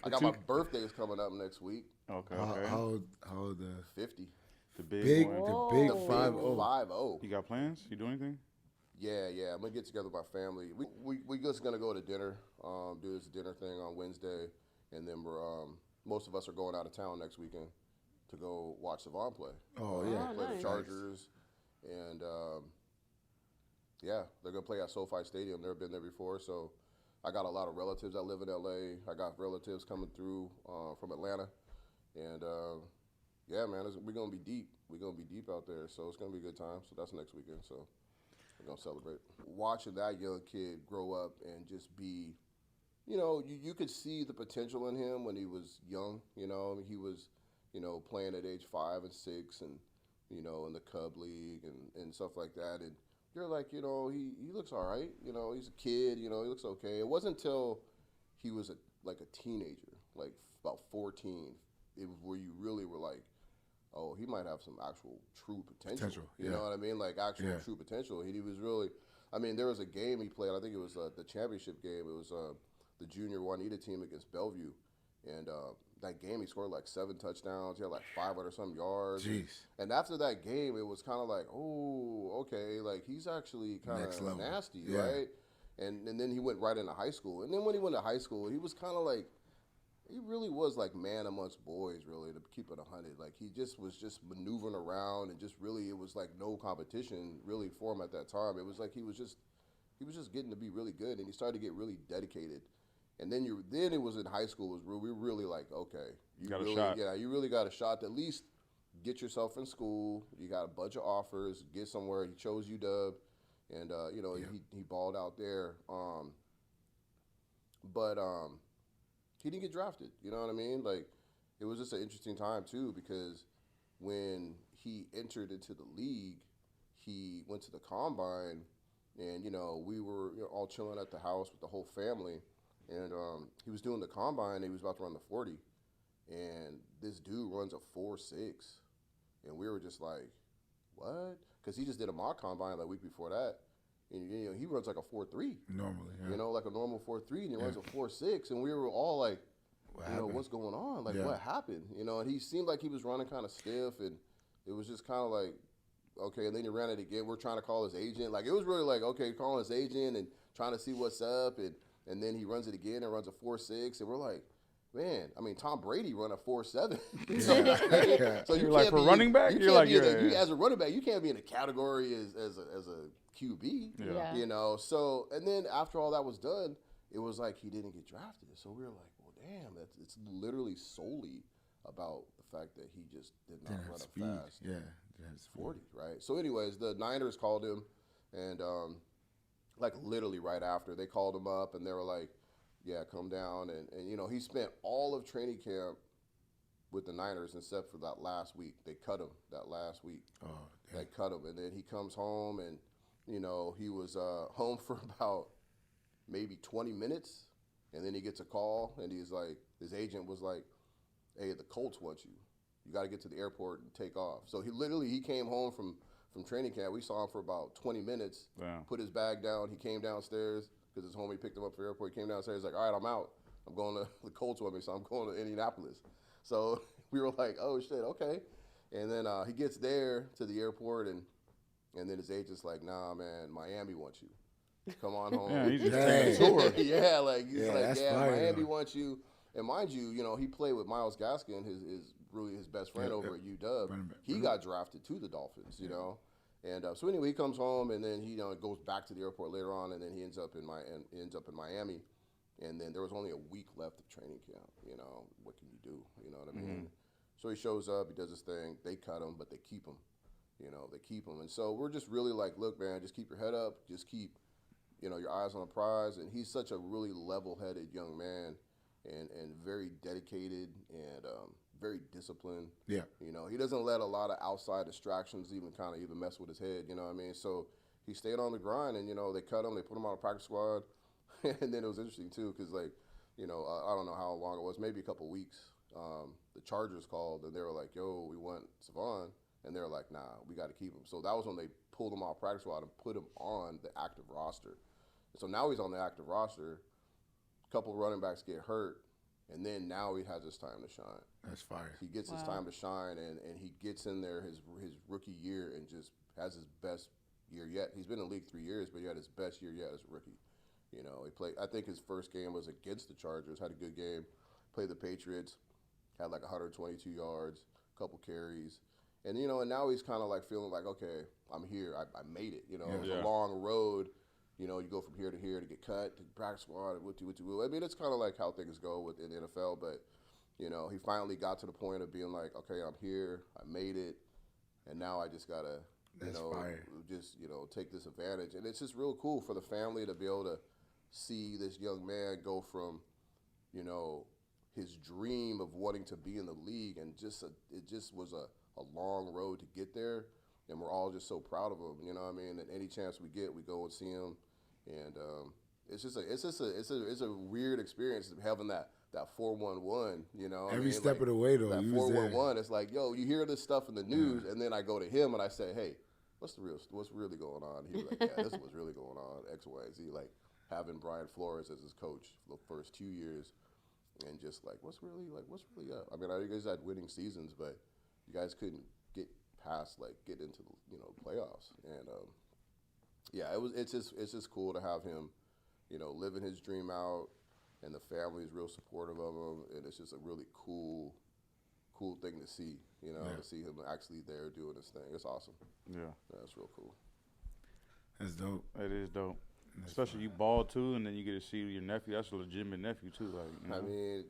I got my birthday's coming up next week. Okay, How, okay. how old 50. The big big one. the The big big five 5-0. oh. You got plans? You do anything? Yeah. I'm gonna get together with my family. We just gonna go to dinner, do this dinner thing on Wednesday, and then we're most of us are going out of town next weekend to go watch Salvon play. Oh yeah. Play the nice. Chargers, and yeah, they're gonna play at SoFi Stadium. Never been there before, so I got a lot of relatives that live in LA. I got relatives coming through from Atlanta, and yeah, man, we're gonna be deep. We're gonna be deep out there, so it's gonna be a good time. So that's next weekend. So we're gonna celebrate. Watching that young kid grow up and just be, you could see the potential in him when he was young. I mean, he was, playing at age 5 and 6, and in the Cub League and stuff like that. And you're like, he looks all right. He's a kid. He looks okay. It wasn't until he was like a teenager, like about 14, it was where you really were like, oh, he might have some actual true potential. You know what I mean? Like actual true potential. He was really, I mean, there was a game he played. I think it was the championship game. It was the junior Juanita team against Bellevue, and that game he scored like 7 touchdowns. He had like 500 some yards. Jeez. And after that game, it was kind of like, oh, okay, like he's actually kind of nasty, right? And then he went right into high school. And then when he went to high school, he was kind of like, he really was like man amongst boys, really, to keep it 100. Like he just was just maneuvering around and just really, it was like no competition really for him at that time. It was like he was just getting to be really good, and he started to get really dedicated. And then it was in high school was we were really like, okay, you got really, a shot. yeah, you really got a shot to at least get yourself in school. You got a bunch of offers, get somewhere. He chose UW, and he balled out there. But he didn't get drafted. You know what I mean? Like, it was just an interesting time too, because when he entered into the league, he went to the combine, and we were all chilling at the house with the whole family, and he was doing the combine. He was about to run the 40, and this dude runs a 4.6, and we were just like, what? Because he just did a mock combine like a week before that. And he runs like a 4.3. Normally, like a normal 4.3, and he runs a 4.6, and we were all like, what's going on? Like, what happened? And he seemed like he was running kind of stiff, and it was just kind of like, okay. And then he ran it again. We're trying to call his agent. Like, it was really like, okay, calling his agent and trying to see what's up, and then he runs it again and runs a 4.6, and we're like, man, I mean, Tom Brady run a 4.7. So you're like, for running back, you're like, as a running back, you can't be in a category as a QB. Yeah. So, and then after all that was done, it was like he didn't get drafted. So we were like, well, damn, it's literally solely about the fact that he just did not run a fast 40, right? So anyways, the Niners called him, and like literally right after, they called him up, and they were like, yeah, come down. And he spent all of training camp with the Niners except for that last week. They cut him that last week. Oh, They cut him. And then he comes home, and, he was home for about maybe 20 minutes. And then he gets a call, and he's like, his agent was like, hey, the Colts want you. You got to get to the airport and take off. So he came home from training camp. We saw him for about 20 minutes, put his bag down. He came downstairs because his homie picked him up for the airport. He came downstairs, like, all right, I'm out. I'm going to the Colts with me, so I'm going to Indianapolis. So we were like, oh, shit, okay. And then he gets there to the airport, and then his agent's like, nah, man, Miami wants you. Come on home. Yeah, he's just taking a tour. Yeah, like, he's like, yeah, Miami though. wants you. And mind you, he played with Myles Gaskin, his best friend over at UW. He got drafted to the Dolphins, you know. And so anyway, he comes home, and then he goes back to the airport later on, and then he ends up in Miami. And then there was only a week left of training camp. What can you do? You know what I mean? So he shows up, he does his thing. They cut him, but they keep him. They keep him. And so we're just really like, look, man, just keep your head up. Just keep, your eyes on the prize. And he's such a really level-headed young man, and very dedicated and very disciplined. Yeah. He doesn't let a lot of outside distractions even mess with his head. You know what I mean? So he stayed on the grind, and they cut him. They put him on a practice squad, and then it was interesting too because I don't know how long it was, maybe a couple weeks. The Chargers called, and they were like, "Yo, we want Salvon," and they were like, "Nah, we got to keep him." So that was when they pulled him off practice squad and put him on the active roster. So now he's on the active roster. A couple running backs get hurt, And then now he has his time to shine. That's fire. He gets his time to shine, and he gets in there his rookie year and just has his best year yet. He's been in the league 3 years, but he had his best year yet as a rookie. You know, he played. I think his first game was against the Chargers. Had a good game. Played the Patriots. Had like 122 yards, a couple carries, and you know, and now he's kind of like feeling like, okay, I'm here. I made it. You know, it was a long road. You know, you go from here to here to get cut to practice squad. And what I mean, it's kind of like how things go in the NFL, but. You know, he finally got to the point of being like, okay, I'm here, I made it, and now I just gotta, take this advantage. And it's just real cool for the family to be able to see this young man go from, you know, his dream of wanting to be in the league, and it just was a long road to get there, and we're all just so proud of him. You know what I mean? And any chance we get, we go and see him, and it's a weird experience having that 411, you know. Every step of the way, though. That 411, it's like, yo, you hear this stuff in the news, and then I go to him and I say, hey, what's really going on? He's like, yeah, this is what's really going on, X, Y, Z. Like having Brian Flores as his coach for the first 2 years, and just like, what's really up? I mean, you guys had winning seasons, but you guys couldn't get past get into the playoffs, and it's just cool to have him, you know, living his dream out. And the family is real supportive of him, and it's just a really cool thing to see, you know, to see him actually there doing his thing. It's awesome. Yeah. That's real cool. That's dope. It is dope. Especially you ball too, and then you get to see your nephew. That's a legitimate nephew too. Like,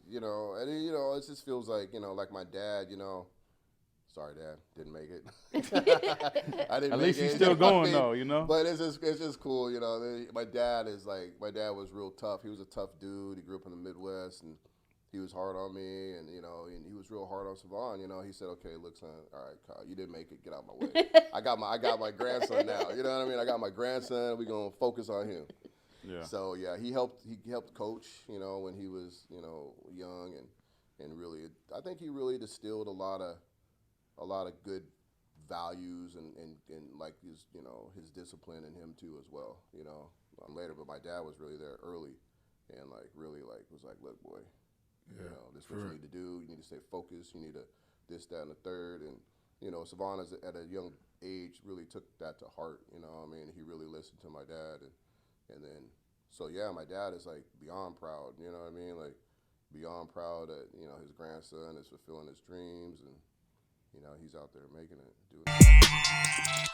you know? I mean, it just feels like, like my dad, Sorry, Dad, didn't make it. I didn't. At make least it. he's still going though, you know. But it's just cool, you know. My dad was real tough. He was a tough dude. He grew up in the Midwest, and he was hard on me, and and he was real hard on Salvon. You know, he said, "Okay, look, son, all right, Kyle, you didn't make it. Get out of my way. I got my grandson now. You know what I mean? I got my grandson. We're gonna focus on him." Yeah. So yeah, he helped coach, when he was young, and really, I think he really distilled a lot of good values and like his discipline in him too as well. Later, but my dad was really there early, and really was like, look, boy, this is what you need to do. You need to stay focused. You need to this, that, and the third. And Salvon at a young age really took that to heart. I mean, he really listened to my dad, and then so yeah, my dad is beyond proud. You know what I mean? Beyond proud that his grandson is fulfilling his dreams, and he's out there making it, doing it.